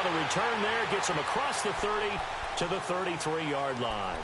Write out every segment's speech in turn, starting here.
the return there gets him across the 30 to the 33-yard line.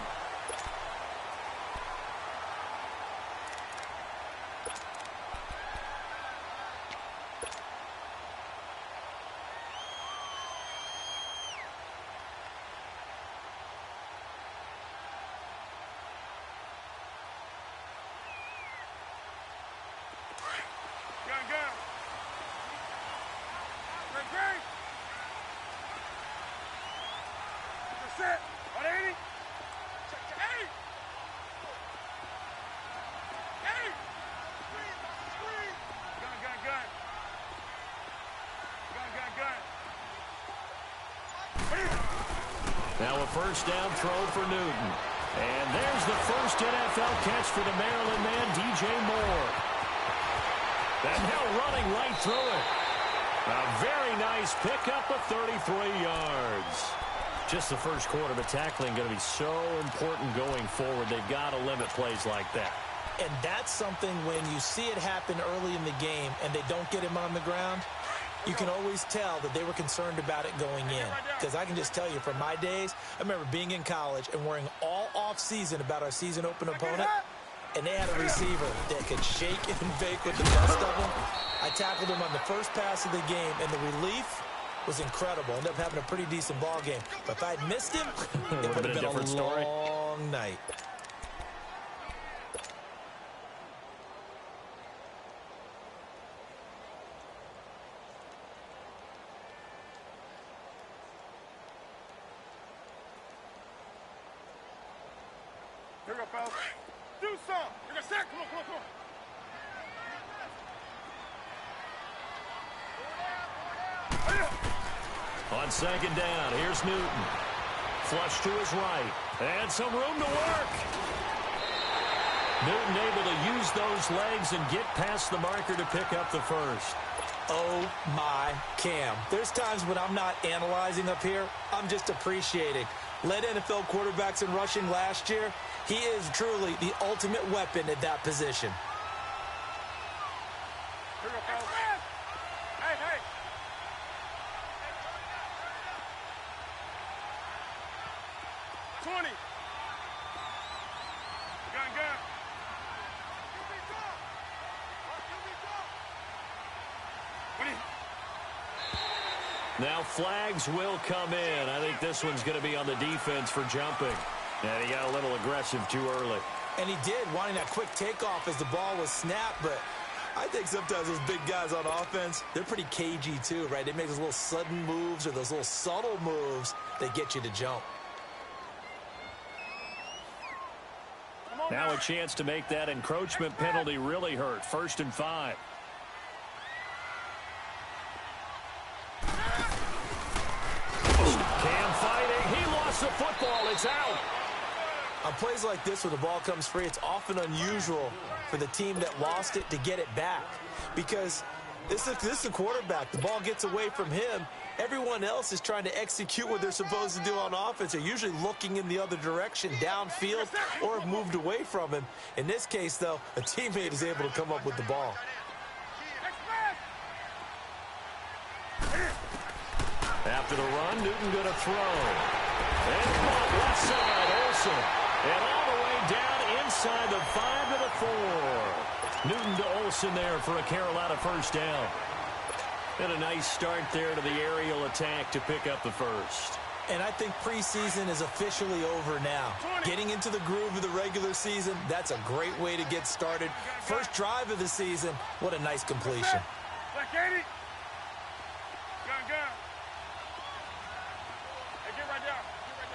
Now a first down throw for Newton. And there's the first NFL catch for the Maryland man, DJ Moore. And now running right through it. A very nice pickup of 33 yards. Just the first quarter, but tackling going to be so important going forward. They've got to limit plays like that. And that's something when you see it happen early in the game and they don't get him on the ground, you can always tell that they were concerned about it going in. Because I can just tell you from my days, I remember being in college and worrying all off-season about our season open opponent, and they had a receiver that could shake and bake with the best of them. I tackled him on the first pass of the game, and the relief was incredible. Ended up having a pretty decent ball game. But if I'd missed him, it would have been a long night. Here we go, fellas. Do something. You're going to sack. Come on, come on, come on. On second down, here's Newton. Flush to his right. And some room to work. Newton able to use those legs and get past the marker to pick up the first. Oh, my Cam. There's times when I'm not analyzing up here. I'm just appreciating. Led NFL quarterbacks in rushing last year. He is truly the ultimate weapon at that position. Here we go, fellas. Hey, hey. 20. Gun, gun. Now flags will come in. I think this one's going to be on the defense for jumping. And he got a little aggressive too early. And he did, wanting that quick takeoff as the ball was snapped. But I think sometimes those big guys on offense, they're pretty cagey too, right? They make those little sudden moves or those little subtle moves that get you to jump. Now a chance to make that encroachment penalty really hurt. 1st and 5. Cam fighting. He lost the football. It's out. On plays like this where the ball comes free, it's often unusual for the team that lost it to get it back. Because this is a quarterback. The ball gets away from him. Everyone else is trying to execute what they're supposed to do on offense. They're usually looking in the other direction, downfield, or have moved away from him. In this case, though, a teammate is able to come up with the ball. After the run, Newton going to throw. And caught left side, Olsen. And all the way down inside the 5 to the 4. Newton to Olsen there for a Carolina first down. And a nice start there to the aerial attack to pick up the first. And I think preseason is officially over now. Getting into the groove of the regular season, that's a great way to get started. First drive of the season, what a nice completion. Black 80. Gun, gun. Hey, get right down. Get right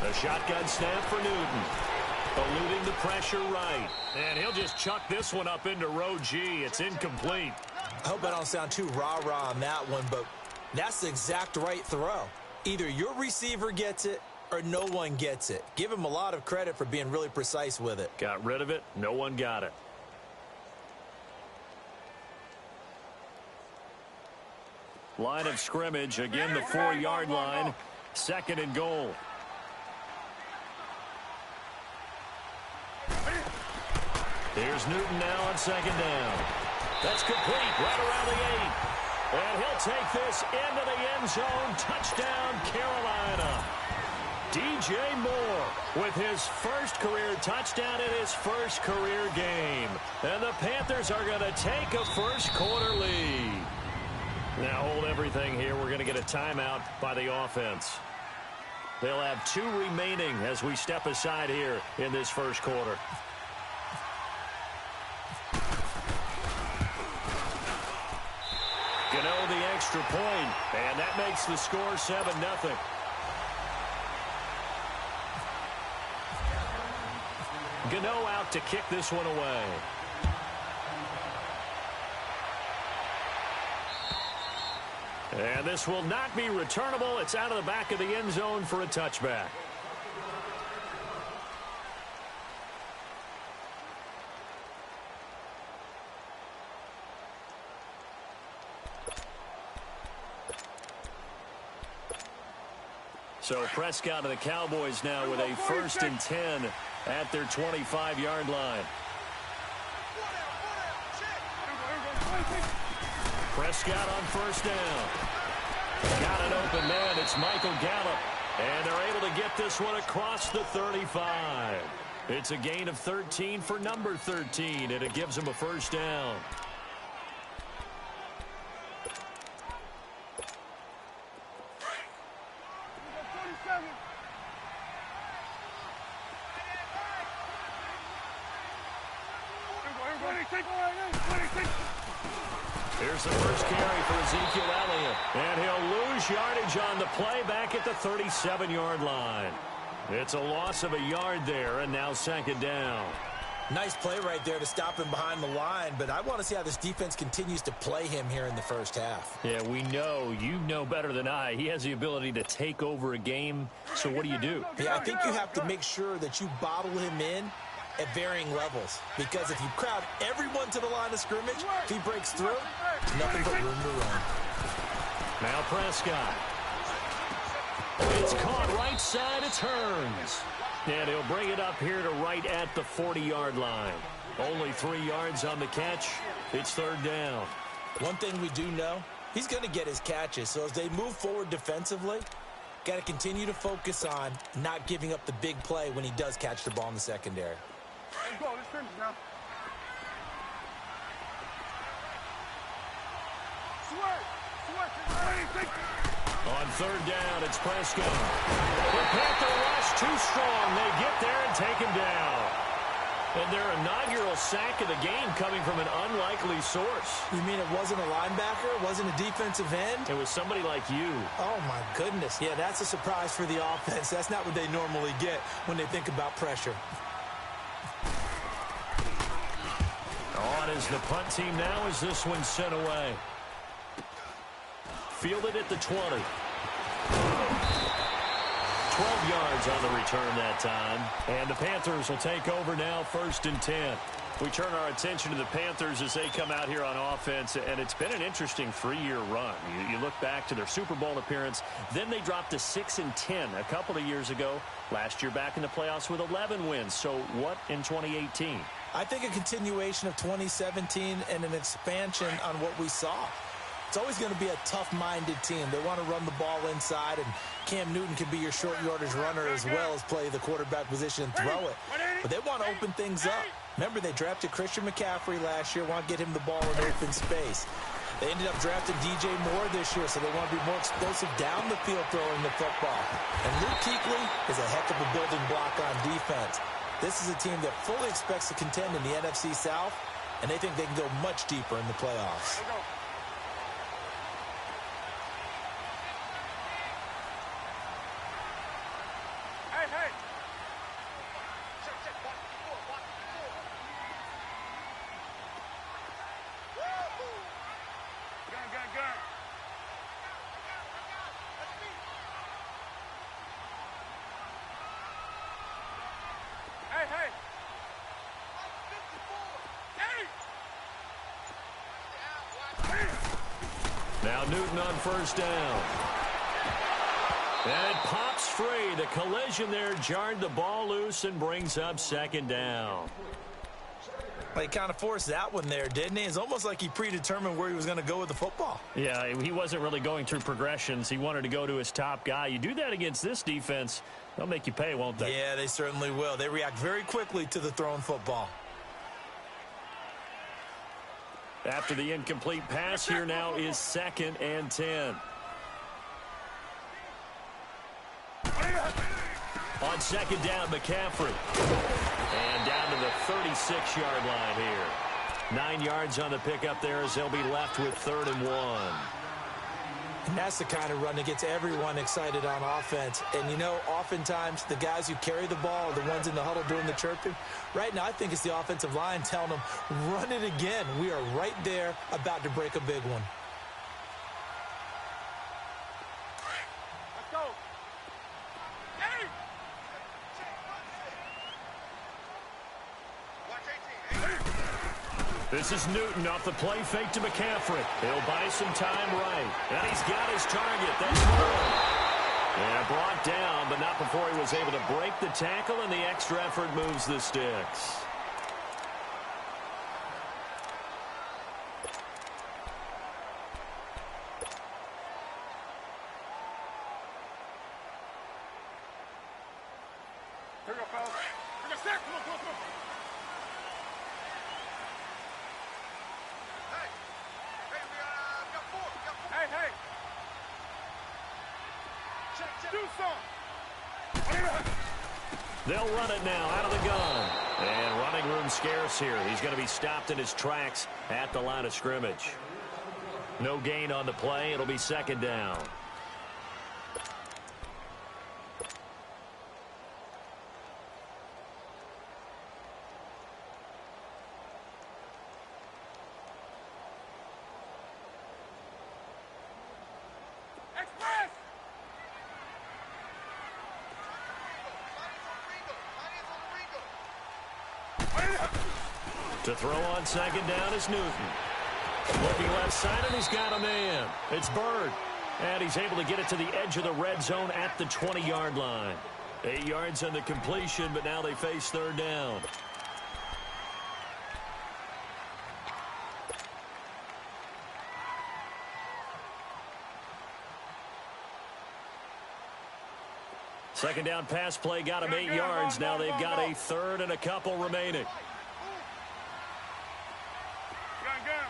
down. A shotgun snap for Newton. Eluding the pressure right. And he'll just chuck this one up into row G. It's incomplete. I hope I don't sound too rah-rah on that one, but that's the exact right throw. Either your receiver gets it or no one gets it. Give him a lot of credit for being really precise with it. Got rid of it. No one got it. Line of scrimmage. Again, the 4-yard line. 2nd and goal. Here's Newton now on 2nd down. That's complete right around the 8. And he'll take this into the end zone. Touchdown, Carolina. DJ Moore with his first career touchdown in his first career game. And the Panthers are going to take a first quarter lead. Now hold everything here. We're going to get a timeout by the offense. They'll have 2 remaining as we step aside here in this first quarter. Gano the extra point, and that makes the score 7-0. Gano out to kick this one away. And this will not be returnable. It's out of the back of the end zone for a touchback. So Prescott and the Cowboys now with a 1st and 10 at their 25-yard line. Prescott on 1st down. Got an open man. It's Michael Gallup. And they're able to get this one across the 35. It's a gain of 13 for number 13, and it gives them a 1st down. Here's the first carry for Ezekiel Elliott. And he'll lose yardage on the play back at the 37-yard line. It's a loss of a yard there, and now 2nd down. Nice play right there to stop him behind the line, but I want to see how this defense continues to play him here in the first half. Yeah, we know. You know better than I. He has the ability to take over a game, so what do? Yeah, I think you have to make sure that you bottle him in at varying levels, because if you crowd everyone to the line of scrimmage, if he breaks through, nothing but room to run. Now Prescott. It's caught right side. It turns. And he'll bring it up here to right at the 40-yard line. Only 3 yards on the catch. It's 3rd down. One thing we do know, he's going to get his catches. So as they move forward defensively, got to continue to focus on not giving up the big play when he does catch the ball in the secondary. Let's go. Let's finish now. On 3rd down, it's Prescott. The Panther rush too strong. They get there and take him down. And their inaugural sack of the game coming from an unlikely source. You mean it wasn't a linebacker? It wasn't a defensive end? It was somebody like you. Oh, my goodness. Yeah, that's a surprise for the offense. That's not what they normally get when they think about pressure. On is the punt team now as this one's sent away. Fielded at the 20. 12 yards on the return that time. And the Panthers will take over now, 1st and 10. We turn our attention to the Panthers as they come out here on offense, and it's been an interesting 3-year run. You look back to their Super Bowl appearance, then they dropped to 6 and 10 a couple of years ago. Last year back in the playoffs with 11 wins. So what in 2018? I think a continuation of 2017 and an expansion on what we saw. It's always going to be a tough-minded team. They want to run the ball inside, and Cam Newton can be your short yardage runner as well as play the quarterback position and throw it. But they want to open things up. Remember, they drafted Christian McCaffrey last year, want to get him the ball in open space. They ended up drafting DJ Moore this year, so they want to be more explosive down the field throwing the football. And Luke Kuechly is a heck of a building block on defense. This is a team that fully expects to contend in the NFC South, and they think they can go much deeper in the playoffs. Now Newton on 1st down. And it pops free. The collision there jarred the ball loose and brings up 2nd down. Well, he kind of forced that one there, didn't he? It's almost like he predetermined where he was going to go with the football. Yeah, he wasn't really going through progressions. He wanted to go to his top guy. You do that against this defense, they'll make you pay, won't they? Yeah, they certainly will. They react very quickly to the thrown football. After the incomplete pass, here now is 2nd and 10. On 2nd down, McCaffrey. And down to the 36-yard line here. 9 yards on the pickup there as they'll be left with 3rd and 1. And that's the kind of run that gets everyone excited on offense. And, you know, oftentimes the guys who carry the ball are the ones in the huddle doing the chirping. Right now, I think it's the offensive line telling them, run it again. We are right there about to break a big one. Let's go. Hey! Watch 18. This is Newton off the play fake to McCaffrey. He'll buy some time right. And he's got his target. That's good. And brought down, but not before he was able to break the tackle, and the extra effort moves the sticks. Here we go, fellas. We're gonna sack. Come on, come on, come on. Hey, we got 4. We got 4. Hey, hey. Check. Do something. They'll run it now out of the gun. And running room scarce here. He's going to be stopped in his tracks at the line of scrimmage. No gain on the play. It'll be 2nd down. Express. To throw on 2nd down is Newton. Looking left side, and he's got a man. It's Bird. And he's able to get it to the edge of the red zone at the 20-yard line. 8 yards on the completion, but now they face 3rd down. Second down pass play got him 8 yards. Now they've got a 3rd and a couple remaining. Gun.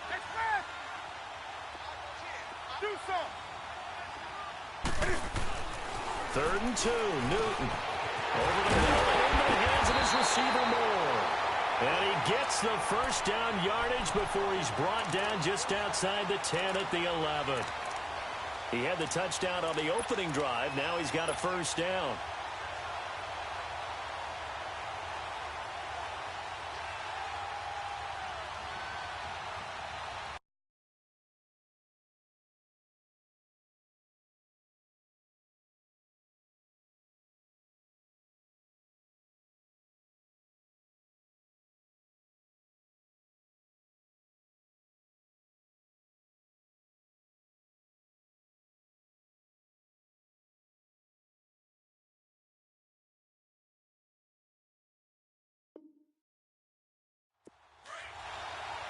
Express. Do something. 3rd and 2. Newton. Over the middle and into the hands of his receiver Moore. And he gets the first down yardage before he's brought down just outside the 10 at the 11. He had the touchdown on the opening drive. Now he's got a first down.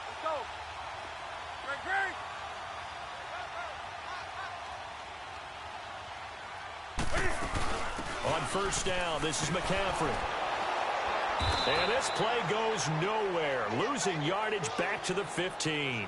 Let's go. Great. On first down, this is McCaffrey. And this play goes nowhere. Losing yardage back to the 15.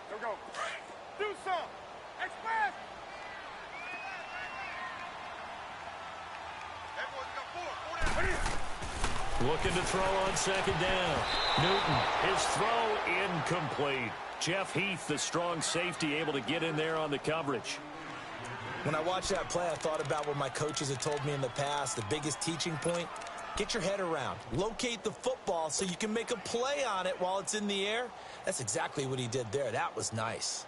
Here we go. Do something. Express. Everyone's got 4. Looking to throw on 2nd down. Newton, his throw incomplete. Jeff Heath, the strong safety, able to get in there on the coverage. When I watched that play, I thought about what my coaches had told me in the past. The biggest teaching point, get your head around. Locate the football so you can make a play on it while it's in the air. That's exactly what he did there. That was nice.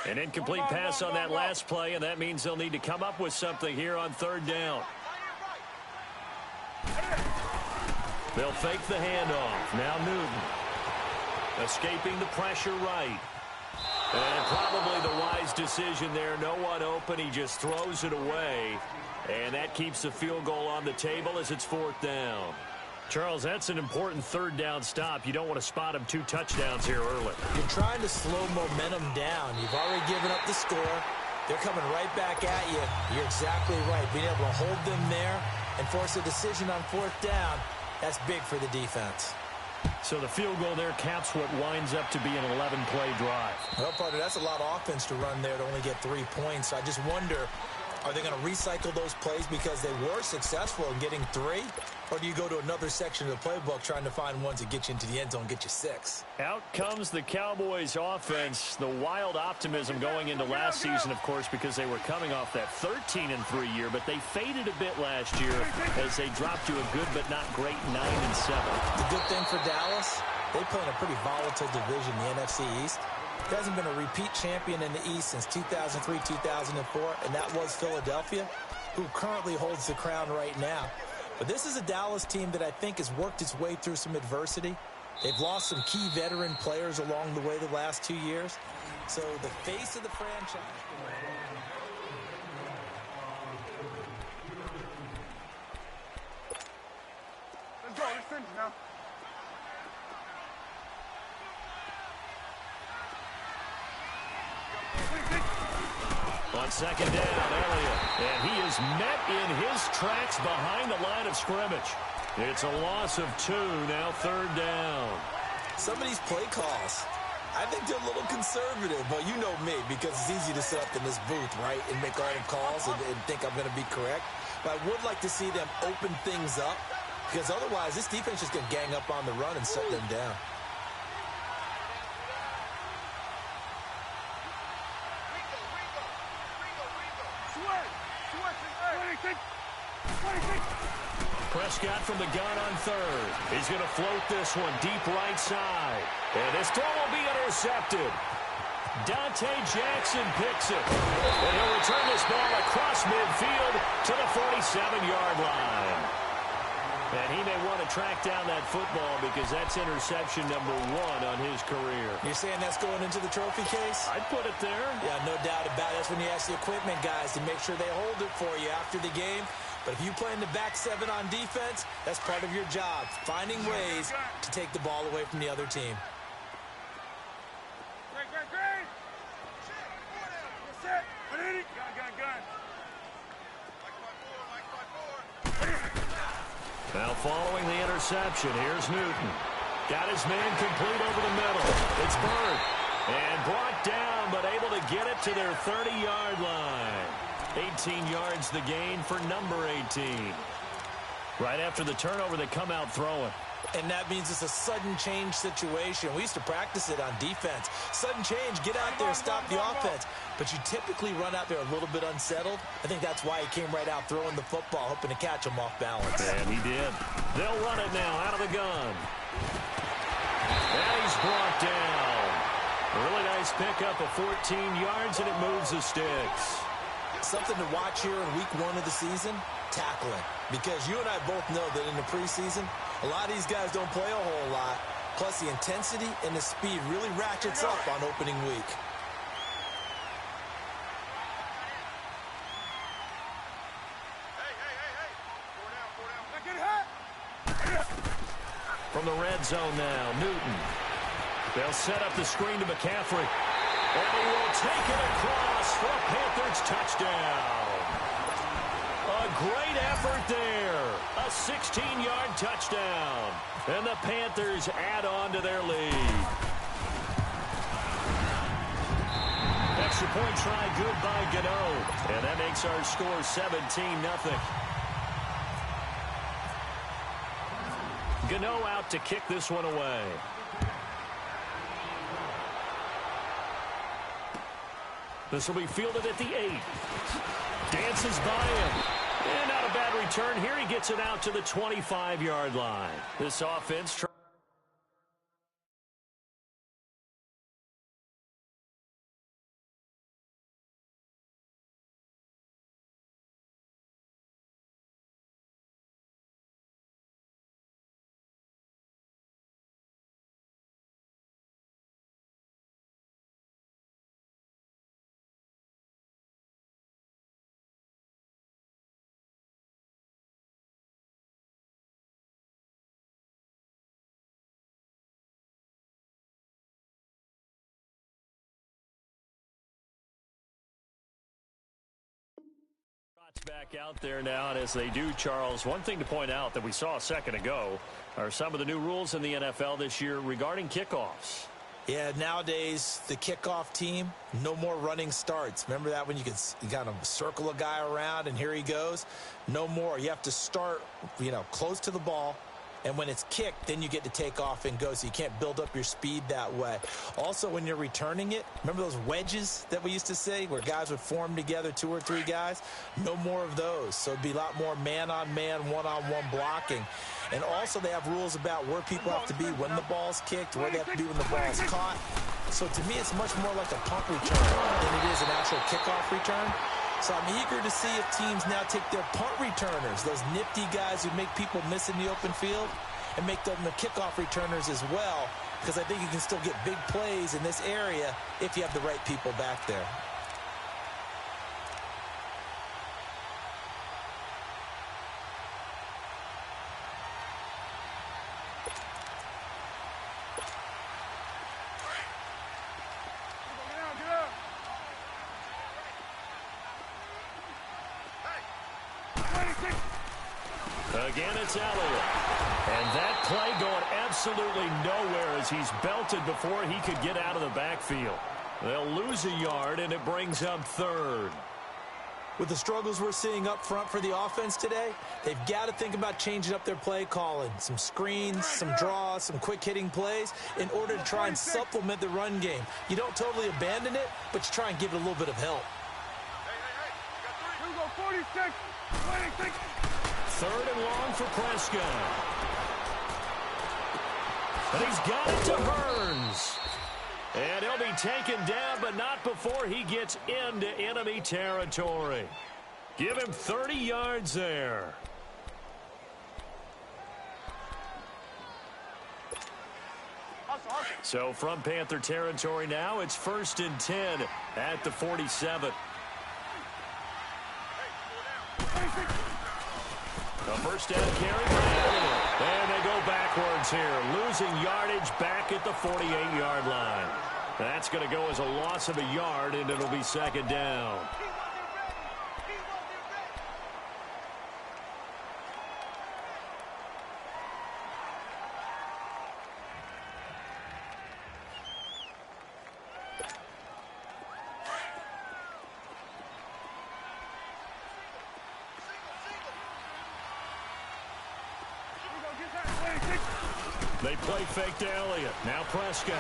An incomplete pass on that last play, and that means they'll need to come up with something here on third down. They'll fake the handoff. Now Newton. Escaping the pressure right. And probably the wise decision there. No one open. He just throws it away. And that keeps the field goal on the table as it's fourth down. Charles, that's an important third down stop. You don't want to spot him 2 touchdowns here early. You're trying to slow momentum down. You've already given up the score. They're coming right back at you. You're exactly right. Being able to hold them there and force a decision on fourth down, that's big for the defense. So the field goal there caps what winds up to be an 11-play drive. Well, partner, that's a lot of offense to run there to only get 3 points. I just wonder, are they going to recycle those plays because they were successful in getting 3? Or do you go to another section of the playbook trying to find ones that get you into the end zone, get you 6? Out comes the Cowboys offense. The wild optimism going into last season, of course, because they were coming off that 13-3 year, but they faded a bit last year as they dropped to a good but not great 9-7. The good thing for Dallas, they play in a pretty volatile division, the NFC East. There hasn't been a repeat champion in the East since 2003, 2004, and that was Philadelphia, who currently holds the crown right now. But this is a Dallas team that I think has worked its way through some adversity. They've lost some key veteran players along the way the last 2 years. So the face of the franchise. Let's go. Let's finish now. On second down, Elliott. And he is met in his tracks behind the line of scrimmage. It's a loss of 2, now third down. Some of these play calls, I think they're a little conservative. But you know me, because it's easy to sit up in this booth, right, and make all the calls and think I'm going to be correct. But I would like to see them open things up, because otherwise this defense is going to gang up on the run and shut them down. Prescott from the gun on third. He's going to float this one deep right side. And this throw will be intercepted. Dante Jackson picks it. And he'll return this ball across midfield to the 47-yard line. And he may want to track down that football because that's interception number 1 on his career. You're saying that's going into the trophy case? I'd put it there. Yeah, no doubt about it. That's when you ask the equipment guys to make sure they hold it for you after the game. But if you play in the back 7 on defense, that's part of your job, finding ways to take the ball away from the other team. Great. Set. Gun. Now following the interception, here's Newton. Got his man complete over the middle. It's Bird. And brought down, but able to get it to their 30-yard line. 18 yards the gain for number 18. Right after the turnover, they come out throwing. And that means it's a sudden change situation. We used to practice it on defense. Sudden change, get out there, stop the offense. But you typically run out there a little bit unsettled. I think that's why he came right out throwing the football, hoping to catch him off balance. And he did. They'll run it now out of the gun. And he's brought down. Really nice pickup of 14 yards, and it moves the sticks. Something to watch here in week 1 of the season, tackling. Because you and I both know that in the preseason, a lot of these guys don't play a whole lot. Plus, the intensity and the speed really ratchets up on opening week. From the red zone now, Newton. They'll set up the screen to McCaffrey. And he will take it across for a Panthers touchdown. A great effort there. A 16-yard touchdown. And the Panthers add on to their lead. Extra point try good by Gano. And that makes our score 17-0. Gano out to kick this one away. This will be fielded at the 8. Dances by him. And not a bad return here. He gets it out to the 25-yard line. This offense Back out there now, and as they do, Charles, one thing to point out that we saw a second ago are some of the new rules in the NFL this year regarding kickoffs. Yeah, nowadays, the kickoff team, no more running starts. Remember that when you kind of circle a guy around and here he goes? No more. You have to start, close to the ball. And when it's kicked, then you get to take off and go, so you can't build up your speed that way. Also, when you're returning it, remember those wedges that we used to say where guys would form together, 2 or 3 guys? No more of those. So it'd be a lot more man-on-man, one-on-one blocking. And also they have rules about where people have to be when the ball's kicked, where they have to be when the ball's caught. So to me, it's much more like a punt return than it is an actual kickoff return. So I'm eager to see if teams now take their punt returners, those nifty guys who make people miss in the open field, and make them the kickoff returners as well, because I think you can still get big plays in this area if you have the right people back there. Again, it's Elliott. And that play going absolutely nowhere as he's belted before he could get out of the backfield. They'll lose a yard, and it brings up 3rd. With the struggles we're seeing up front for the offense today, they've got to think about changing up their play calling. Some screens, some draws, some quick-hitting plays in order to try and supplement the run game. You don't totally abandon it, but you try and give it a little bit of help. Here we go, 46, 26. 3rd and long for Prescott. And he's got it to Burns. And he'll be taken down, but not before he gets into enemy territory. Give him 30 yards there. So from Panther territory now, it's 1st and 10 at the 47. A first down carry for Elliott. And they go backwards here, losing yardage back at the 48-yard line. That's going to go as a loss of a yard, and it'll be 2nd down. They play fake to Elliott. Now Prescott.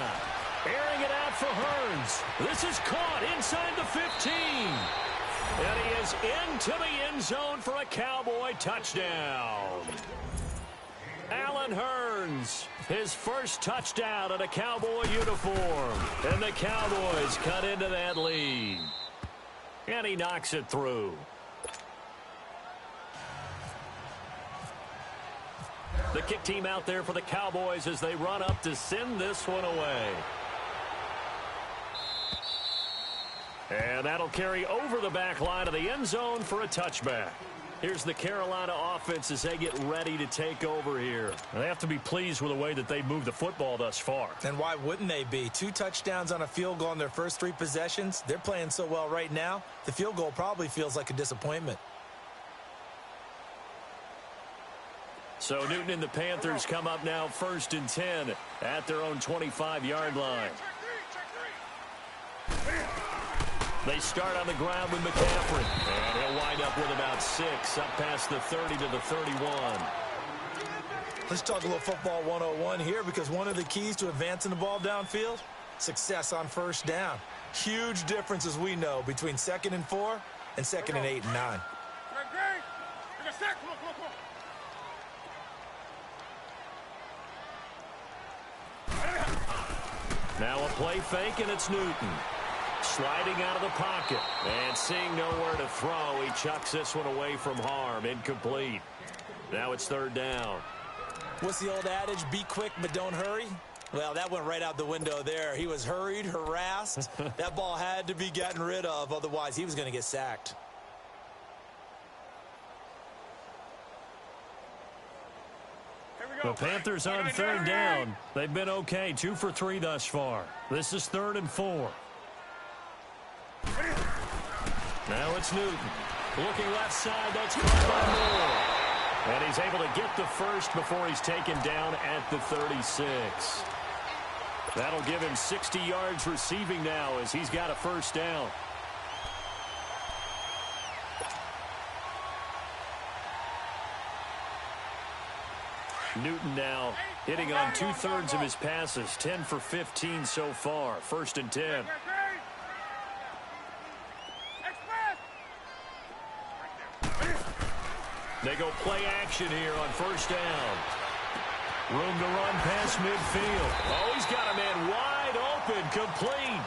Airing it out for Hearns. This is caught inside the 15. And he is into the end zone for a Cowboy touchdown. Allen Hearns, his first touchdown in a Cowboy uniform. And the Cowboys cut into that lead. And he knocks it through. The kick team out there for the Cowboys as they run up to send this one away. And that'll carry over the back line of the end zone for a touchback. Here's the Carolina offense as they get ready to take over here. They have to be pleased with the way that they've moved the football thus far. And why wouldn't they be? 2 touchdowns on a field goal in their first 3 possessions. They're playing so well right now, the field goal probably feels like a disappointment. So Newton and the Panthers come up now 1st and 10 at their own 25-yard line. They start on the ground with McCaffrey. And he'll wind up with about 6 up past the 30 to the 31. Let's talk a little football 101 here, because one of the keys to advancing the ball downfield, success on first down. Huge difference, as we know, between 2nd and 4 and 2nd and 8 and 9. Now a play fake, and it's Newton. Sliding out of the pocket. And seeing nowhere to throw, he chucks this one away from harm. Incomplete. Now it's 3rd down. What's the old adage? Be quick, but don't hurry. Well, that went right out the window there. He was hurried, harassed. That ball had to be gotten rid of. Otherwise, he was going to get sacked. The Panthers on 3rd down. They've been okay. 2 for 3 thus far. This is 3rd and 4. Now it's Newton. Looking left side, that's caught by Moore. And he's able to get the first before he's taken down at the 36. That'll give him 60 yards receiving now as he's got a first down. Newton now hitting on 2/3 of his passes, 10 for 15 so far. 1st and 10. They go play action here on 1st down. Room to run past midfield. Oh, he's got a man wide open, complete.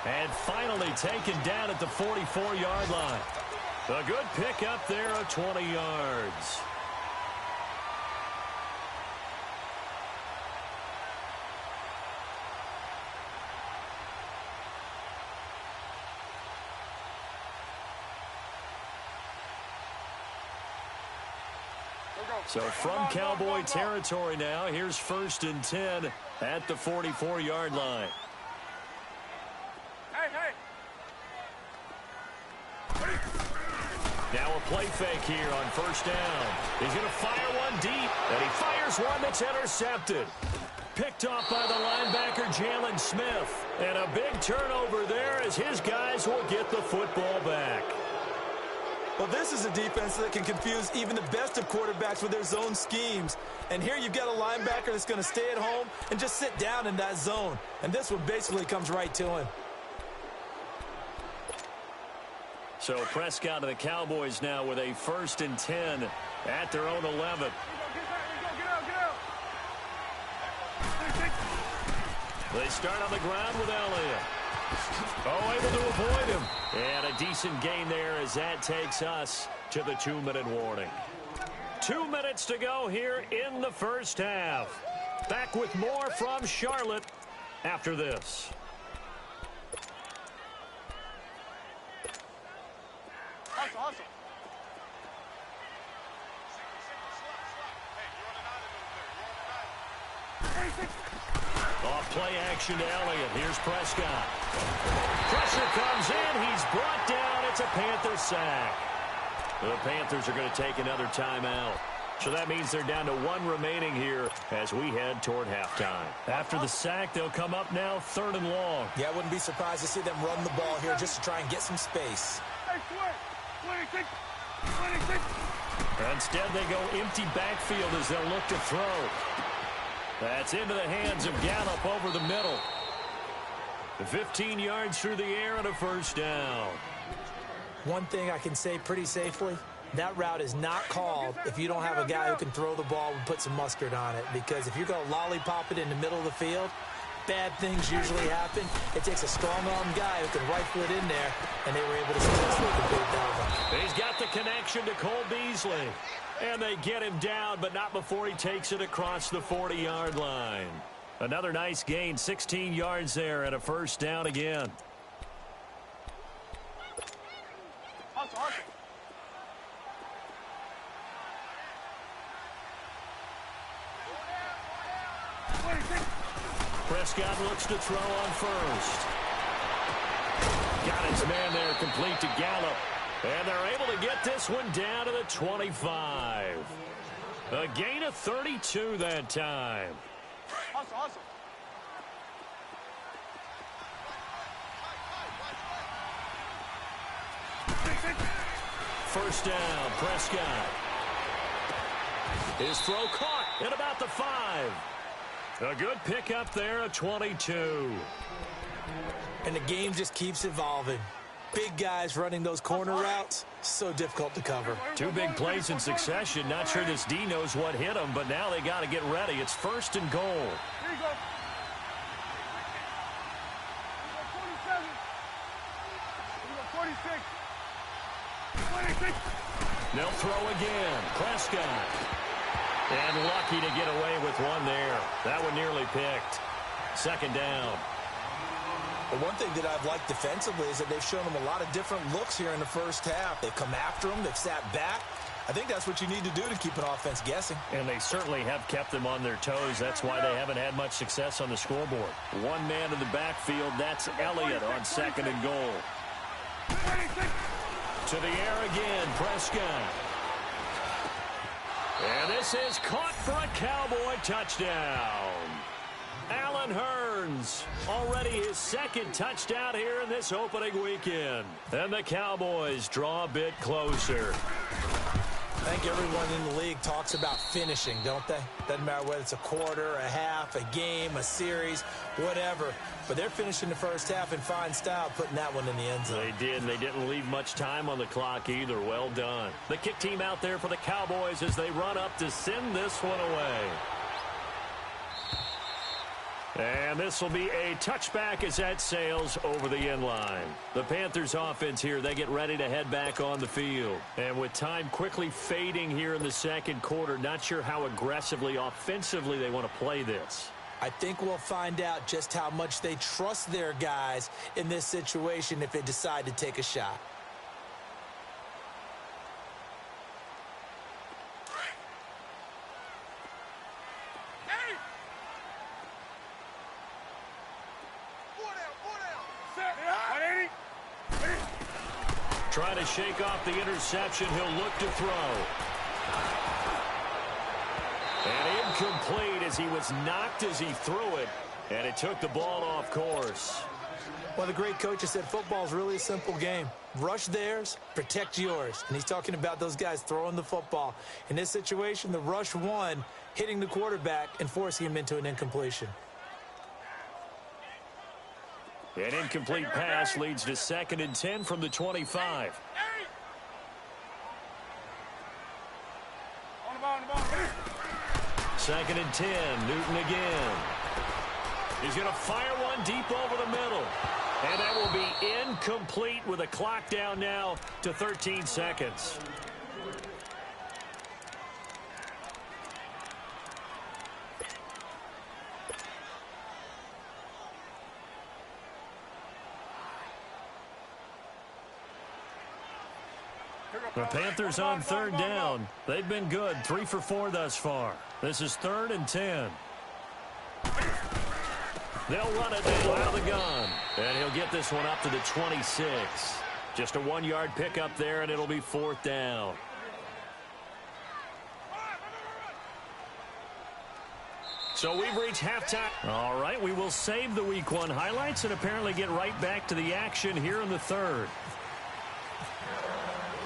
And finally taken down at the 44-yard line. A good pick up there of 20 yards. So from Cowboy territory now, here's 1st and 10 at the 44-yard line. Now a play fake here on 1st down. He's going to fire one deep, and he fires one that's intercepted. Picked off by the linebacker, Jalen Smith. And a big turnover there as his guys will get the football back. Well, this is a defense that can confuse even the best of quarterbacks with their zone schemes. And here you've got a linebacker that's going to stay at home and just sit down in that zone. And this one basically comes right to him. So Prescott and the Cowboys now with a 1st and 10 at their own 11. They start on the ground with Elliott. Oh, able to avoid him. And a decent gain there as that takes us to the 2-minute warning. 2 minutes to go here in the 1st half. Back with more from Charlotte after this. Hustle. Off play action to Elliott. Here's Prescott. Pressure comes in. He's brought down. It's a Panther sack. The Panthers are going to take another timeout. So that means they're down to 1 remaining here as we head toward halftime. After the sack, they'll come up now 3rd and long. Yeah, I wouldn't be surprised to see them run the ball here just to try and get some space. Instead, they go empty backfield as they'll look to throw. That's into the hands of Gallup over the middle. 15 yards through the air and a 1st down. One thing I can say pretty safely, that route is not called if you don't have a guy who can throw the ball and put some mustard on it. Because if you're going to lollipop it in the middle of the field, bad things usually happen. It takes a strong-armed guy who can rifle it in there, and they were able to successfully complete that one. He's got the connection to Cole Beasley. And they get him down, but not before he takes it across the 40-yard line. Another nice gain, 16 yards there, and a 1st down again. Prescott looks to throw on 1st. Got his man there, complete to Gallup. And they're able to get this one down to the 25. A gain of 32 that time. Awesome. 1st down, Prescott. His throw caught at about the 5. A good pickup there of 22. And the game just keeps evolving. Big guys running those corner routes, so difficult to cover. 2 big plays in succession. Not sure this D knows what hit him, but now they got to get ready. It's 1st and goal. Here you go. 27. 46. They'll throw again. Prescott. And lucky to get away with one there. That one nearly picked. 2nd down. But one thing that I've liked defensively is that they've shown them a lot of different looks here in the 1st half. They've come after them. They've sat back. I think that's what you need to do to keep an offense guessing. And they certainly have kept them on their toes. That's why they haven't had much success on the scoreboard. 1 man in the backfield. That's Elliott on 2nd and goal. To the air again, Prescott. And this is caught for a Cowboy touchdown. Allen Hurns, already his second touchdown here in this opening weekend. And the Cowboys draw a bit closer. I think everyone in the league talks about finishing, don't they? Doesn't matter whether it's a quarter, a half, a game, a series, whatever. But they're finishing the first half in fine style, putting that one in the end zone. They did, and they didn't leave much time on the clock either. Well done. The kick team out there for the Cowboys as they run up to send this one away. And this will be a touchback as that sails over the end line. The Panthers offense here, they get ready to head back on the field. And with time quickly fading here in the second quarter, not sure how aggressively, offensively they want to play this. I think we'll find out just how much they trust their guys in this situation if they decide to take a shot. Trying to shake off the interception. He'll look to throw. And incomplete as he was knocked as he threw it. And it took the ball off course. Well, the great coach has said football is really a simple game. Rush theirs, protect yours. And he's talking about those guys throwing the football. In this situation, the rush won, hitting the quarterback and forcing him into an incompletion. An incomplete pass leads to 2nd and 10 from the 25. On the ball, on the ball. 2nd and 10, Newton again. He's going to fire one deep over the middle. And that will be incomplete with a clock down now to 13 seconds. The Panthers on 3rd down. They've been good, 3 for 4 thus far. This is 3rd and 10. They'll run it out of the gun. And he'll get this one up to the 26. Just a 1-yard pickup there, and it'll be 4th down. So we've reached halftime. All right, we will save the Week 1 highlights and apparently get right back to the action here in the 3rd.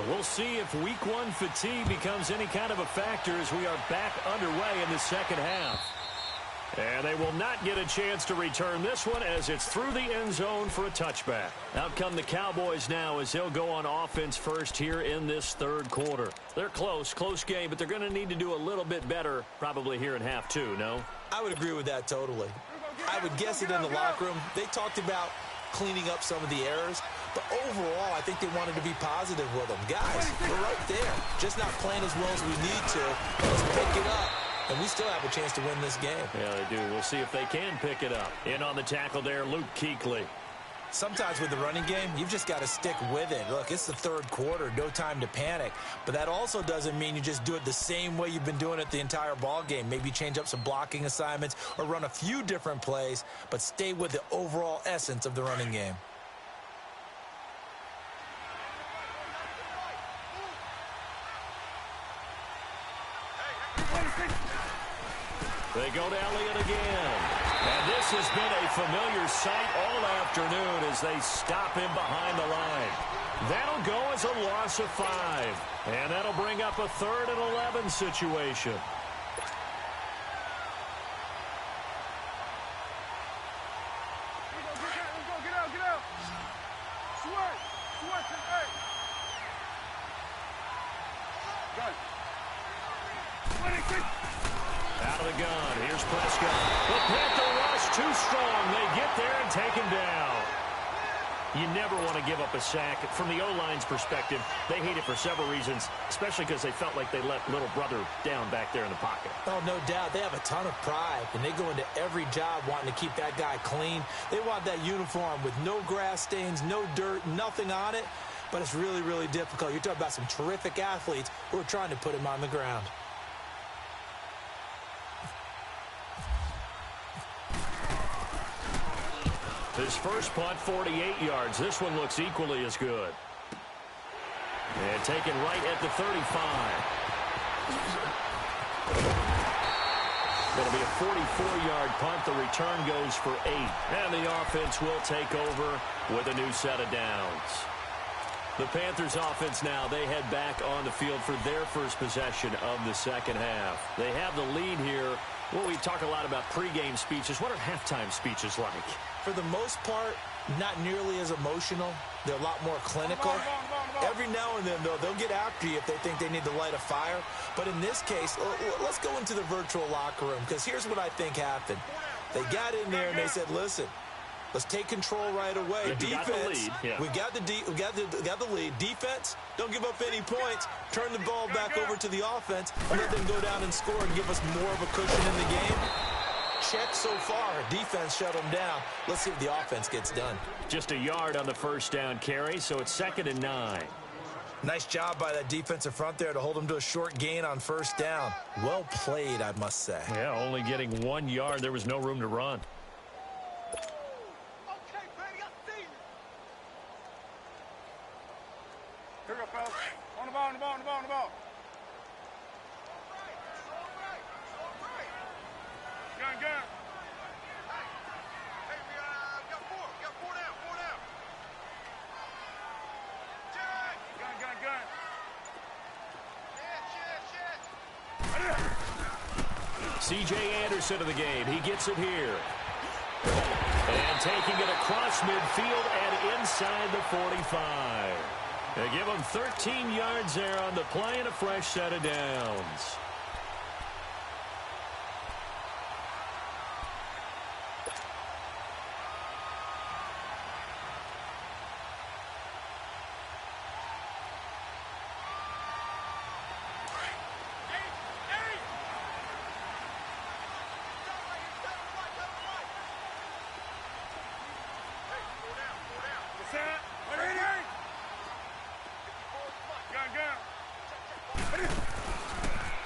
We'll see if Week 1 fatigue becomes any kind of a factor as we are back underway in the second half. And they will not get a chance to return this one as it's through the end zone for a touchback. Out come the Cowboys now as they'll go on offense first here in this 3rd quarter. They're close game, but they're going to need to do a little bit better probably here in half 2, no? I would agree with that totally. I would guess it in the locker room. They talked about cleaning up some of the errors, but overall, I think they wanted to be positive with them. Guys, we're right there. Just not playing as well as we need to. Let's pick it up. And we still have a chance to win this game. Yeah, they do. We'll see if they can pick it up. In on the tackle there, Luke Kuechly. Sometimes with the running game, you've just got to stick with it. Look, it's the 3rd quarter, no time to panic. But that also doesn't mean you just do it the same way you've been doing it the entire ball game. Maybe change up some blocking assignments or run a few different plays, but stay with the overall essence of the running game. They go to Elliott again. And this has been a familiar sight all afternoon as they stop him behind the line. That'll go as a loss of 5. And that'll bring up a 3rd and 11 situation. Get out. Switch, hey. Gun. Out of the gun. Here's Prescott. The Panther rush too strong. They get there and take him down. You never want to give up a sack. From the O-line's perspective, they hate it for several reasons, especially because they felt like they let little brother down back there in the pocket. Oh, no doubt. They have a ton of pride, and they go into every job wanting to keep that guy clean. They want that uniform with no grass stains, no dirt, nothing on it, but it's really, really difficult. You're talking about some terrific athletes who are trying to put him on the ground. His first punt, 48 yards. This one looks equally as good. And taken right at the 35. It'll be a 44-yard punt. The return goes for 8. And the offense will take over with a new set of downs. The Panthers offense now, they head back on the field for their first possession of the second half. They have the lead here. Well, we talk a lot about pregame speeches. What are halftime speeches like? For the most part, not nearly as emotional. They're a lot more clinical. Every now and then, though, they'll get after you if they think they need to light a fire. But in this case, let's go into the virtual locker room, because here's what I think happened. They got in there and they said, listen, let's take control right away. Defense, we got the lead. Defense, don't give up any points. Turn the ball back over to the offense and let them go down and score and give us more of a cushion in the game. Check so far. Defense shut them down. Let's see if the offense gets done. Just a yard on the first down carry, so it's 2nd and 9. Nice job by that defensive front there to hold them to a short gain on first down. Well played, I must say. Yeah, only getting 1 yard. There was no room to run. Okay, baby, I see you. Here we go, fellas. On the ball, on the ball, on the ball, on the ball. Gun, gun. Hey, we got 4. We got 4 down, 4 down. Jack! Gun, gun, gun. C.J. Anderson of the game. He gets it here. And taking it across midfield and inside the 45. They give him 13 yards there on the play and a fresh set of downs.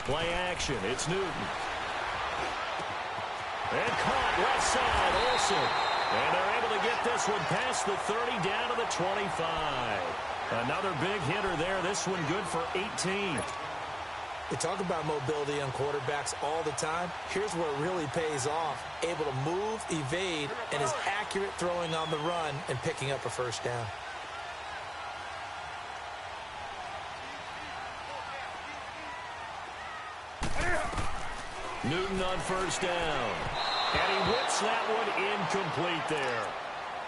Play action. It's Newton. And caught left side, Olsen. And they're able to get this one past the 30 down to the 25. Another big hitter there. This one good for 18. We talk about mobility on quarterbacks all the time. Here's where it really pays off. Able to move, evade, and is accurate throwing on the run and picking up a first down. Newton on first down. And he whips that one incomplete there.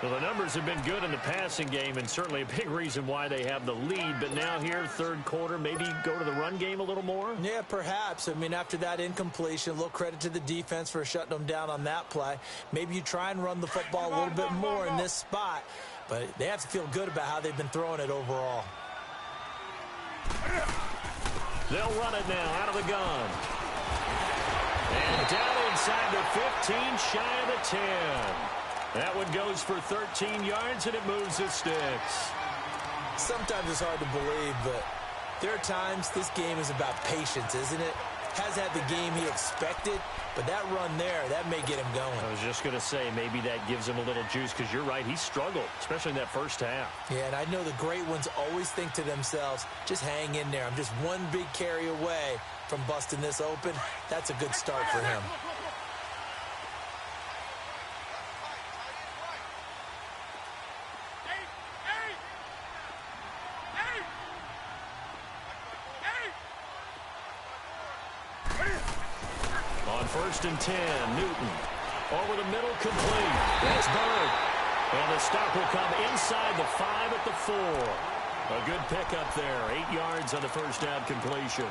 Well, the numbers have been good in the passing game, and certainly a big reason why they have the lead. But now here, third quarter, maybe go to the run game a little more? Yeah, perhaps. I mean, after that incompletion, a little credit to the defense for shutting them down on that play. Maybe you try and run the football a little bit more in this spot. But they have to feel good about how they've been throwing it overall. They'll run it now out of the gun. And down inside the 15, shy of the 10. That one goes for 13 yards, and it moves the sticks. Sometimes it's hard to believe, but there are times this game is about patience, isn't it? Has had the game he expected, but that run there, that may get him going. I was just going to say, maybe that gives him a little juice, because you're right, he struggled, especially in that first half. Yeah, and I know the great ones always think to themselves, just hang in there. I'm just one big carry away from busting this open. That's a good start for him. On 1st and 10, Newton. Over the middle, complete. That's Bird. And the stop will come inside the 5 at the 4. A good pickup there. 8 yards on the first down completion.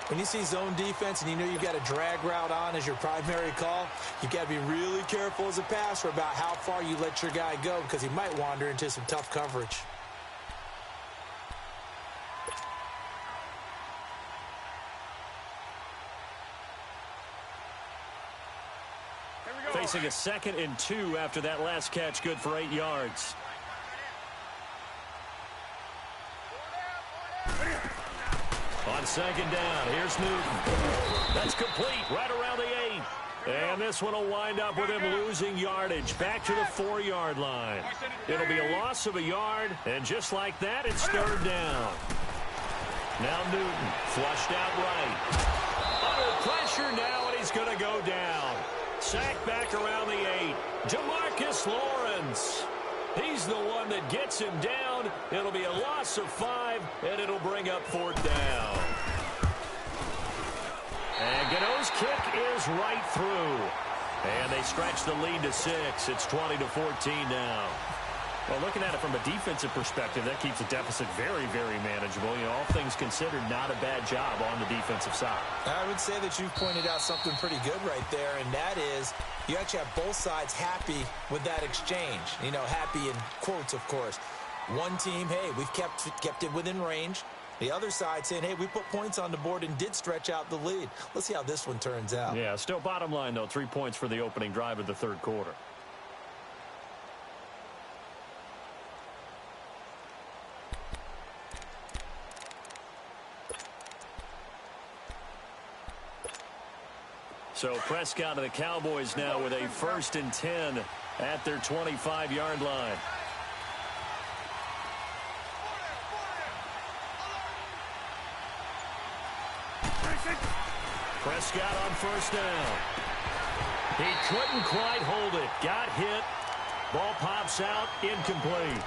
When you see zone defense and you know you've got a drag route on as your primary call, you've got to be really careful as a passer about how far you let your guy go, because he might wander into some tough coverage. Facing a 2nd and 2 after that last catch, good for 8 yards. On 2nd down, here's Newton. That's complete right around the 8. And this one will wind up with him losing yardage back to the 4-yard line. It'll be a loss of a yard, and just like that, it's 3rd down. Now Newton, flushed out right. Under pressure now, and he's going to go down. Sacked back around the 8. Demarcus Lawrence. He's the one that gets him down. It'll be a loss of 5, and it'll bring up 4th down. And Gano's kick is right through. And they stretch the lead to 6. It's 20-14 now. Well, looking at it from a defensive perspective, that keeps the deficit very, very manageable. You know, all things considered, not a bad job on the defensive side. I would say that you've pointed out something pretty good right there, and that is you actually have both sides happy with that exchange. You know, happy in quotes, of course. One team, hey, we've kept it within range. The other side saying, hey, we put points on the board and did stretch out the lead. Let's see how this one turns out. Yeah, still bottom line, though, 3 points for the opening drive of the 3rd quarter. So Prescott of the Cowboys now with a 1st and 10 at their 25-yard line. Prescott on 1st down. He couldn't quite hold it. Got hit. Ball pops out. Incomplete.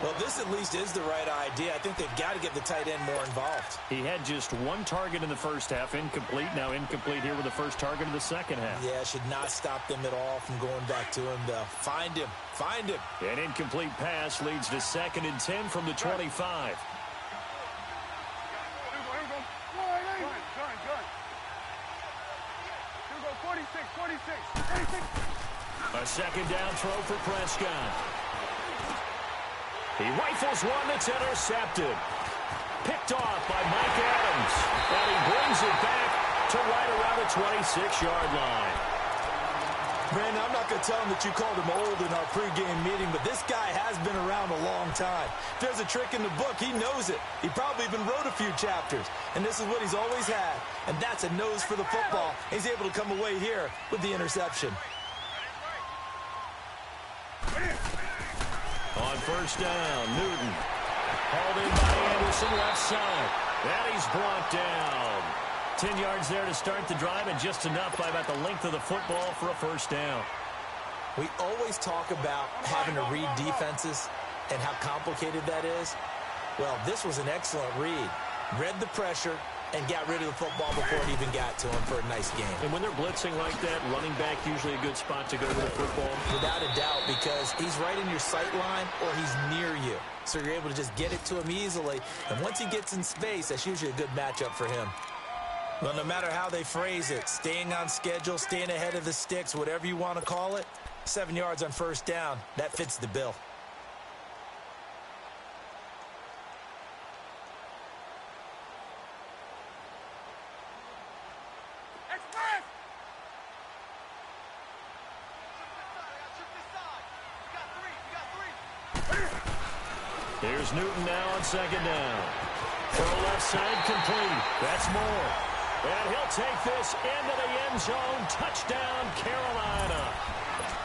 Well, this at least is the right idea. I think they've got to get the tight end more involved. He had just 1 target in the 1st half. Incomplete. Now incomplete here with the 1st target of the 2nd half. Yeah, should not stop them at all from going back to him, though. Find him. Find him. An incomplete pass leads to 2nd and 10 from the 25. A 2nd down throw for Prescott. He rifles one that's intercepted. Picked off by Mike Adams. And he brings it back to right around the 26-yard line. Brandon, I'm not going to tell him that you called him old in our pregame meeting, but this guy has been around a long time. If there's a trick in the book, he knows it. He probably even wrote a few chapters, and this is what he's always had, and that's a nose for the football. He's able to come away here with the interception. On 1st down, Newton. Hauled in by Anderson, left side. And he's brought down. 10 yards there to start the drive, and just enough by about the length of the football for a 1st down. We always talk about having to read defenses and how complicated that is. Well, this was an excellent read. Read the pressure and got rid of the football before it even got to him for a nice game. And when they're blitzing like that, running back usually a good spot to go with the football. Without a doubt, because he's right in your sight line or he's near you. So you're able to just get it to him easily. And once he gets in space, that's usually a good matchup for him. Well, no matter how they phrase it, staying on schedule, staying ahead of the sticks, whatever you want to call it, 7 yards on 1st down, that fits the bill. Here's Newton now on 2nd down. Throw left side complete. That's Moore. And he'll take this into the end zone. Touchdown, Carolina.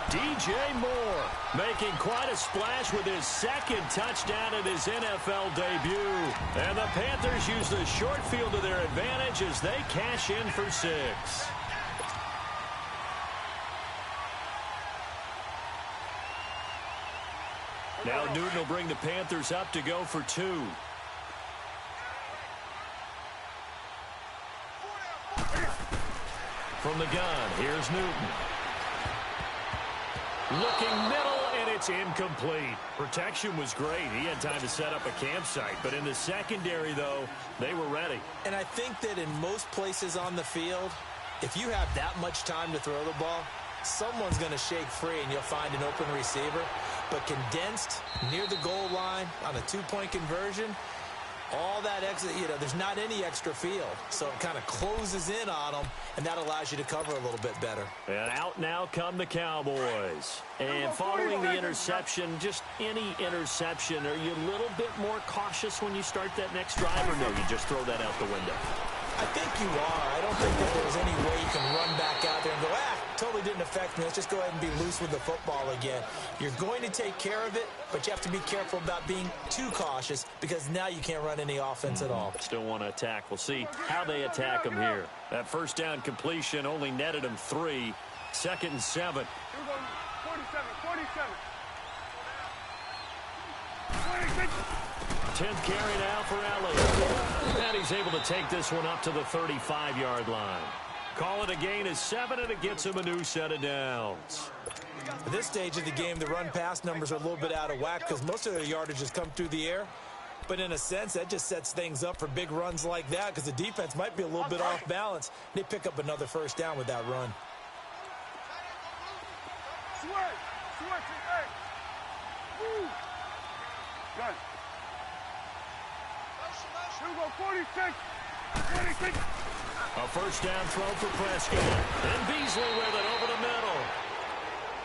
DJ Moore making quite a splash with his 2nd touchdown in his NFL debut. And the Panthers use the short field to their advantage as they cash in for 6. Now Newton will bring the Panthers up to go for 2. From the gun, here's Newton. Looking middle, and it's incomplete. Protection was great. He had time to set up a campsite. But in the secondary, though, they were ready. And I think that in most places on the field, if you have that much time to throw the ball, someone's going to shake free and you'll find an open receiver. But condensed near the goal line on a 2-point conversion, all that extra, there's not any extra field. So it kind of closes in on them, and that allows you to cover a little bit better. And out now come the Cowboys. And following the interception, just any interception, are you a little bit more cautious when you start that next drive, or no, you just throw that out the window? I think you are. I don't think that there's any way you can run back out there and go, totally didn't affect me. Let's just go ahead and be loose with the football again. You're going to take care of it, but you have to be careful about being too cautious because now you can't run any offense at all. Still want to attack. We'll see how they attack them here. That first down completion only netted them 3. 2nd and 7. 10th carry now for Elliott. And he's able to take this one up to the 35-yard line. Call it a gain of 7, and it gets him a new set of downs. At this stage of the game, the run-pass numbers are a little bit out of whack because most of their yardage has come through the air. But in a sense, that just sets things up for big runs like that because the defense might be a little bit off balance. They pick up another first down with that run. Good. 46. A first down throw for Prescott. And Beasley with it over the middle.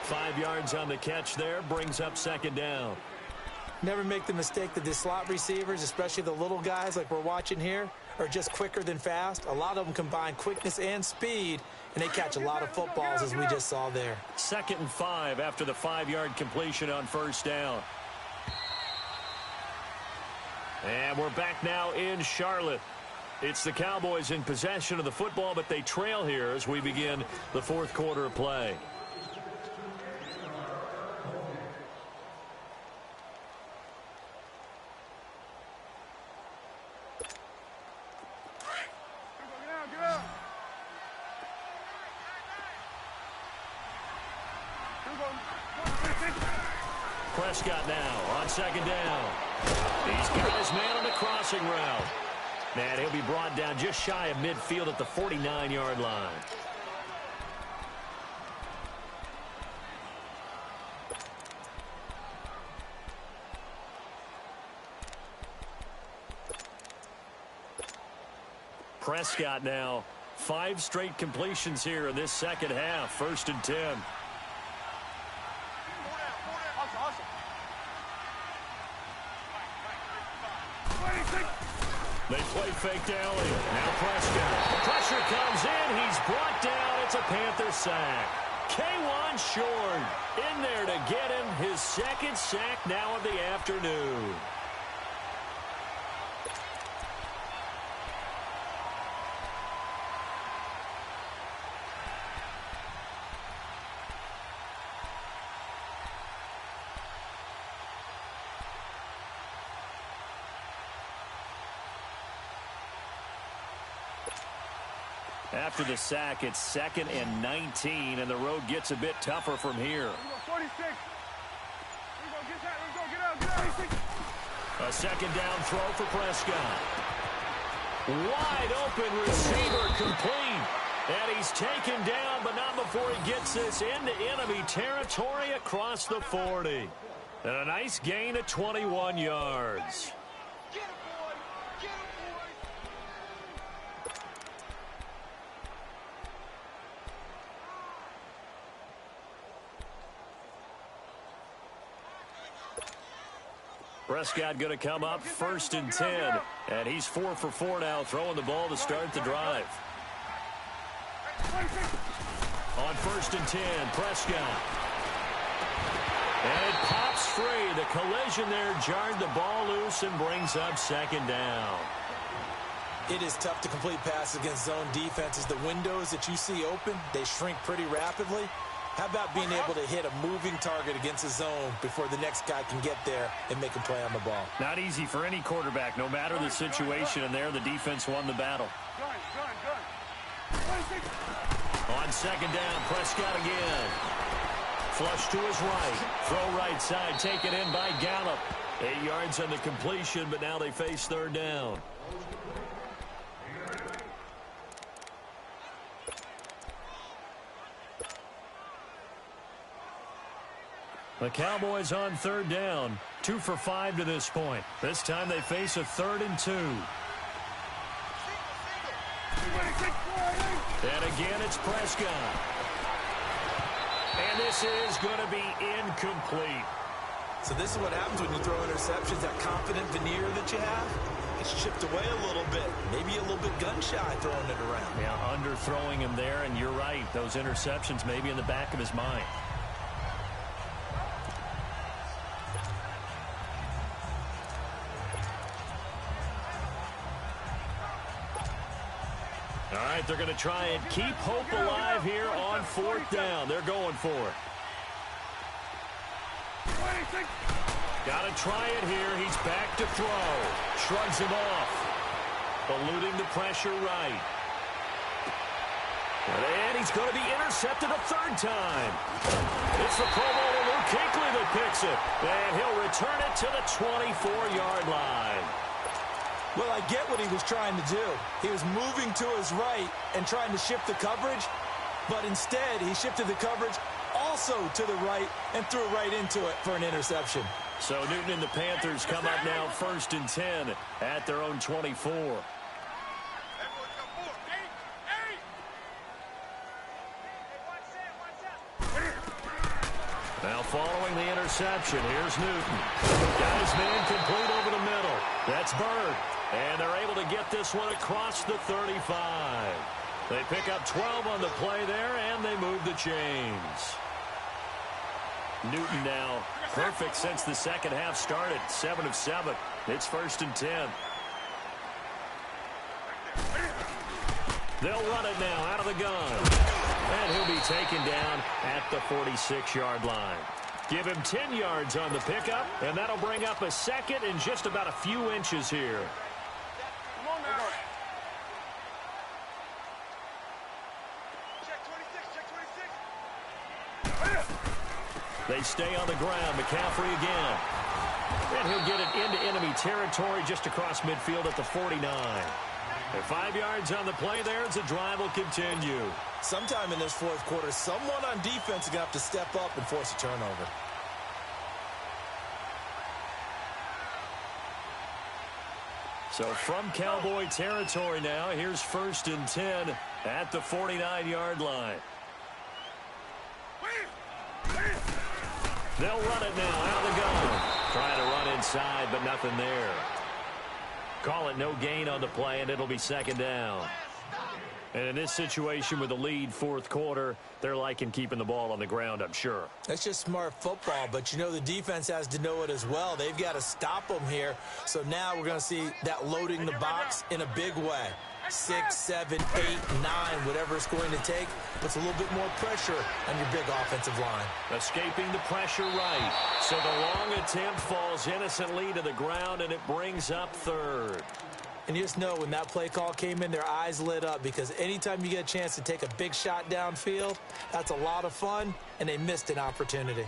5 yards on the catch there, brings up 2nd down. Never make the mistake that the slot receivers, especially the little guys like we're watching here, are just quicker than fast. A lot of them combine quickness and speed, and they catch a lot of footballs as we just saw there. 2nd and 5 after the 5-yard completion on first down. And we're back now in Charlotte. It's the Cowboys in possession of the football, but they trail here as we begin the 4th quarter of play. Prescott now on 2nd down. He's got his man on the crossing route. And he'll be brought down just shy of midfield at the 49-yard line. Prescott now, 5 straight completions here in this second half. 1st and 10. They play fake to Elliott. Now Prescott. Pressure comes in. He's brought down. It's a Panther sack. K1 Short in there to get him his 2nd sack now of the afternoon. After the sack, it's 2nd and 19, and the road gets a bit tougher from here. 46. Get out. A 2nd down throw for Prescott. Wide open receiver complete. And he's taken down, but not before he gets this into enemy territory across the 40. And a nice gain of 21 yards. Prescott going to come up 1st and 10. And he's 4 for 4 now, throwing the ball to start the drive. On 1st and 10, Prescott. And it pops free. The collision there jarred the ball loose and brings up 2nd down. It is tough to complete passes against zone defenses. The windows that you see open, they shrink pretty rapidly. How about being able to hit a moving target against a zone before the next guy can get there and make a play on the ball? Not easy for any quarterback, no matter the situation, and there the defense won the battle. On 2nd down, Prescott again. Flush to his right. Throw right side, taken in by Gallup. 8 yards on the completion, but now they face 3rd down. The Cowboys on 3rd down. 2 for 5 to this point. This time they face a 3rd and 2. And again, it's Prescott. And this is going to be incomplete. So this is what happens when you throw interceptions, that confident veneer that you have. It's chipped away a little bit. Maybe a little bit gun-shy throwing it around. Yeah, underthrowing him there, and you're right. Those interceptions may be in the back of his mind. All right, they're going to try and keep hope alive here on 4th down. They're going for it. Got to try it here. He's back to throw. Shrugs him off. Eluding the pressure right. And he's going to be intercepted a 3rd time. It's the Pro Bowler Luke Kuechly that picks it. And he'll return it to the 24-yard line. Well, I get what he was trying to do. He was moving to his right and trying to shift the coverage, but instead he shifted the coverage also to the right and threw right into it for an interception. So Newton and the Panthers come up now 1st and 10 at their own 24. Now following the interception, here's Newton. Got his man complete over the middle. That's Bird. And they're able to get this one across the 35. They pick up 12 on the play there, and they move the chains. Newton now perfect since the second half started. 7 of 7. It's 1st and 10. They'll run it now out of the gun. And he'll be taken down at the 46-yard line. Give him 10 yards on the pickup, and that'll bring up a 2nd and just about a few inches here. Come on now. Check 26, check 26. They stay on the ground. McCaffrey again. And he'll get it into enemy territory just across midfield at the 49. And 5 yards on the play there as the drive will continue. Sometime in this 4th quarter, someone on defense is going to have to step up and force a turnover. So from Cowboy territory now, here's 1st and 10 at the 49-yard line. They'll run it now out of the gun. Trying to run inside, but nothing there. Call it no gain on the play, and it'll be 2nd down. And in this situation with the lead 4th quarter, they're liking keeping the ball on the ground, I'm sure. That's just smart football, but you know the defense has to know it as well. They've got to stop them here. So now we're going to see that loading the box in a big way. 6, 7, 8, 9, whatever it's going to take, puts a little bit more pressure on your big offensive line. Escaping the pressure right. So the long attempt falls innocently to the ground, and it brings up 3rd. And you just know when that play call came in, their eyes lit up, because anytime you get a chance to take a big shot downfield, that's a lot of fun, and they missed an opportunity.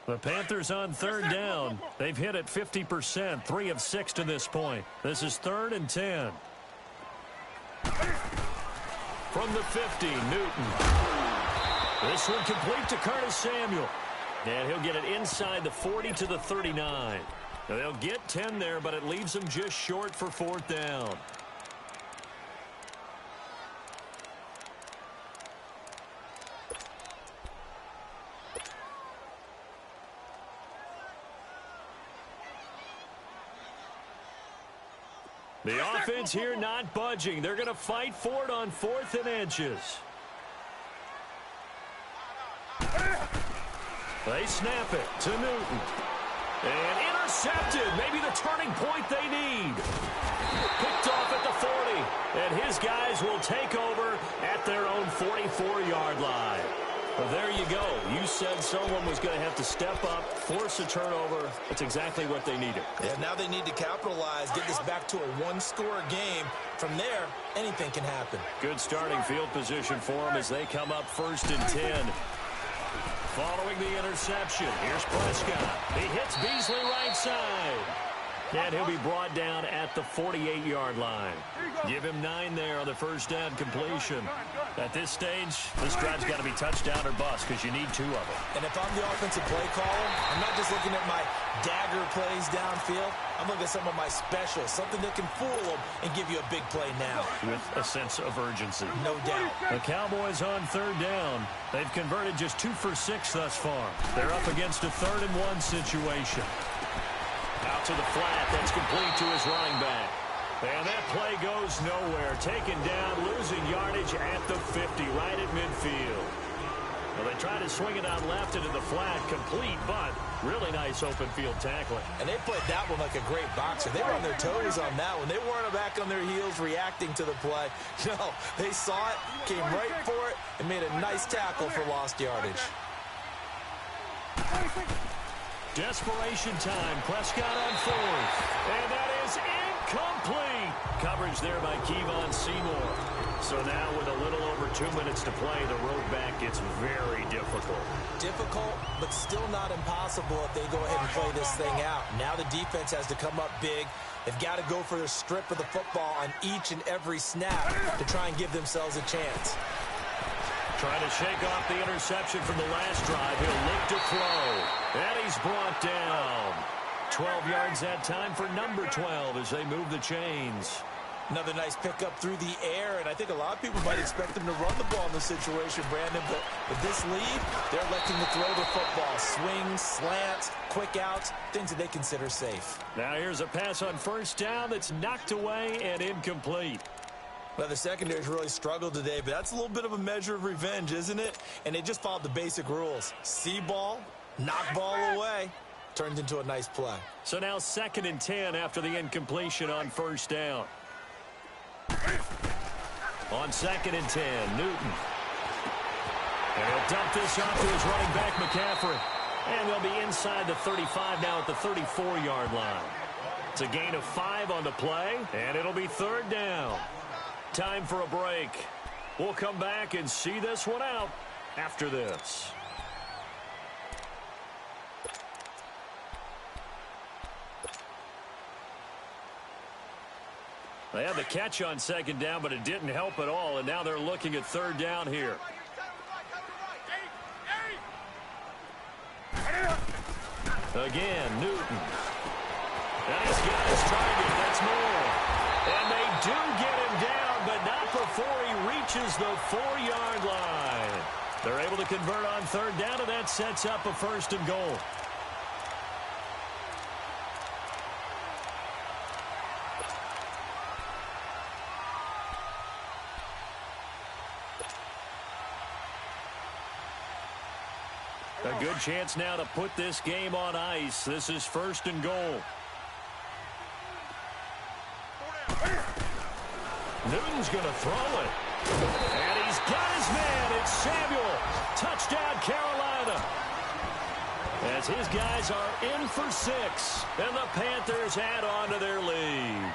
The Panthers on 3rd down. They've hit it 50%, 3 of 6 to this point. This is 3rd and 10. From the 50, Newton. This one complete to Curtis Samuel. And he'll get it inside the 40 to the 39. Now they'll get 10 there, but it leaves them just short for 4th down. The offense here not budging. They're going to fight for it on 4th and inches. They snap it to Newton. And intercepted. Maybe the turning point they need. Picked off at the 40. And his guys will take over at their own 44-yard line. Well, there you go. You said someone was going to have to step up, force a turnover. That's exactly what they needed. Yeah, now they need to capitalize, get this back to a one-score game. From there, anything can happen. Good starting field position for them as they come up 1st and 10. Following the interception, here's Prescott. He hits Beasley right side. And he'll be brought down at the 48-yard line. Give him 9 there on the first down completion. At this stage, this drive's got to be touchdown or bust because you need 2 of them. And if I'm the offensive play caller, I'm not just looking at my dagger plays downfield. I'm looking at some of my specials, something that can fool them and give you a big play now. With a sense of urgency. No doubt. The Cowboys on third down. They've converted just 2 for 6 thus far. They're up against a 3rd and 1 situation. Out to the flat. That's complete to his running back. And that play goes nowhere. Taken down, losing yardage at the 50, right at midfield. Well, they try to swing it out left into the flat, complete, but really nice open field tackling. And they played that one like a great boxer. They were on their toes on that one. They weren't back on their heels reacting to the play. No, they saw it, came right for it, and made a nice tackle for lost yardage. Desperation time. Prescott on 4th. And that is incomplete. Coverage there by Kevon Seymour. So now with a little over 2 minutes to play, the road back gets very difficult. Difficult, but still not impossible if they go ahead and play this thing out. Now the defense has to come up big. They've got to go for the strip of the football on each and every snap to try and give themselves a chance. Trying to shake off the interception from the last drive. He'll look to throw. And he's brought down. 12 yards that time for number 12 as they move the chains. Another nice pickup through the air, and I think a lot of people might expect them to run the ball in this situation, Brandon, but with this lead, they're electing to throw the football. Swings, slants, quick outs, things that they consider safe. Now here's a pass on first down that's knocked away and incomplete. Well, the secondary's really struggled today, but that's a little bit of a measure of revenge, isn't it? And they just followed the basic rules. See ball, knock ball away. Turned into a nice play. So now 2nd and 10 after the incompletion on first down. On 2nd and 10, Newton. And he'll dump this off to his running back, McCaffrey. And they'll be inside the 35 now at the 34-yard line. It's a gain of 5 on the play, and it'll be 3rd down. Time for a break. We'll come back and see this one out after this. They had the catch on 2nd down, but it didn't help at all, and now they're looking at 3rd down here. Again, Newton. And he's got his target. That's more. And they do get him down, but not before he reaches the 4-yard line. They're able to convert on 3rd down, and that sets up a 1st and goal. A good chance now to put this game on ice. This is 1st and goal. Newton's going to throw it. And he's got his man. It's Samuel. Touchdown, Carolina. As his guys are in for 6. And the Panthers add on to their lead.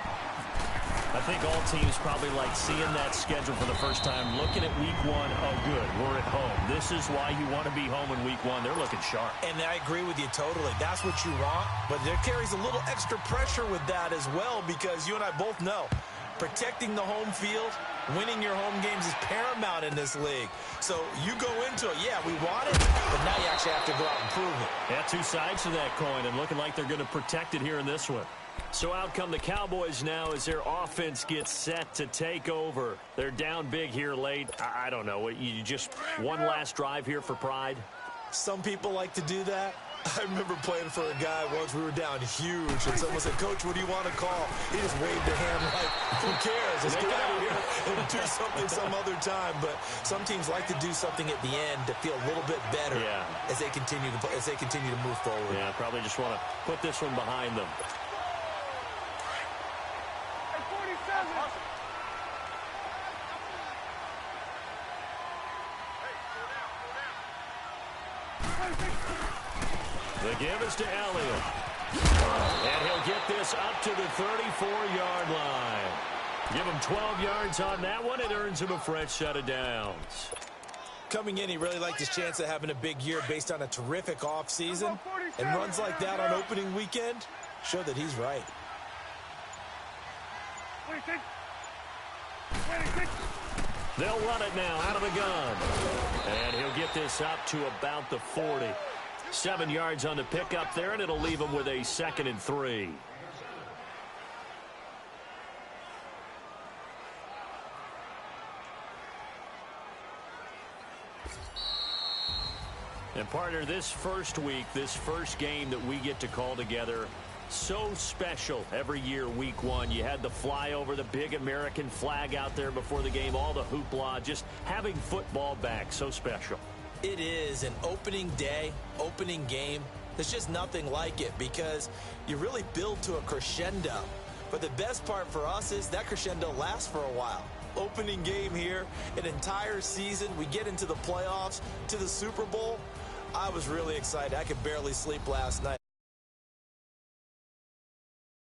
I think all teams probably like seeing that schedule for the first time, looking at week 1. Oh, good, we're at home. This is why you want to be home in week 1. They're looking sharp. And I agree with you totally. That's what you want. But there carries a little extra pressure with that as well, because you and I both know protecting the home field, winning your home games is paramount in this league. So you go into it, yeah, we want it, but now you actually have to go out and prove it. Yeah, 2 sides to that coin, and looking like they're going to protect it here in this one. So out come the Cowboys now as their offense gets set to take over. They're down big here late. I don't know. You just one last drive here for pride? Some people like to do that. I remember playing for a guy once. We were down huge, and someone said, "Coach, what do you want to call?" He just waved a hand like, who cares? Let's get out of here and do something some other time. But some teams like to do something at the end to feel a little bit better as they continue to move forward. Yeah, probably just want to put this one behind them. The give is to Elliott. And he'll get this up to the 34-yard line. Give him 12 yards on that one. It earns him a fresh set of downs. Coming in, he really liked his chance of having a big year based on a terrific offseason. And runs like that on opening weekend show that he's right. 26. 26. They'll run it now out of the gun. And he'll get this up to about the 40. 7 yards on the pickup there, and it'll leave him with a 2nd and 3. And partner, this first week, this first game that we get to call together, so special every year, week 1. You had the flyover, the big American flag out there before the game, all the hoopla, just having football back, so special. It is an opening day, opening game. There's just nothing like it because you really build to a crescendo. But the best part for us is that crescendo lasts for a while. Opening game here, an entire season, we get into the playoffs, to the Super Bowl. I was really excited. I could barely sleep last night.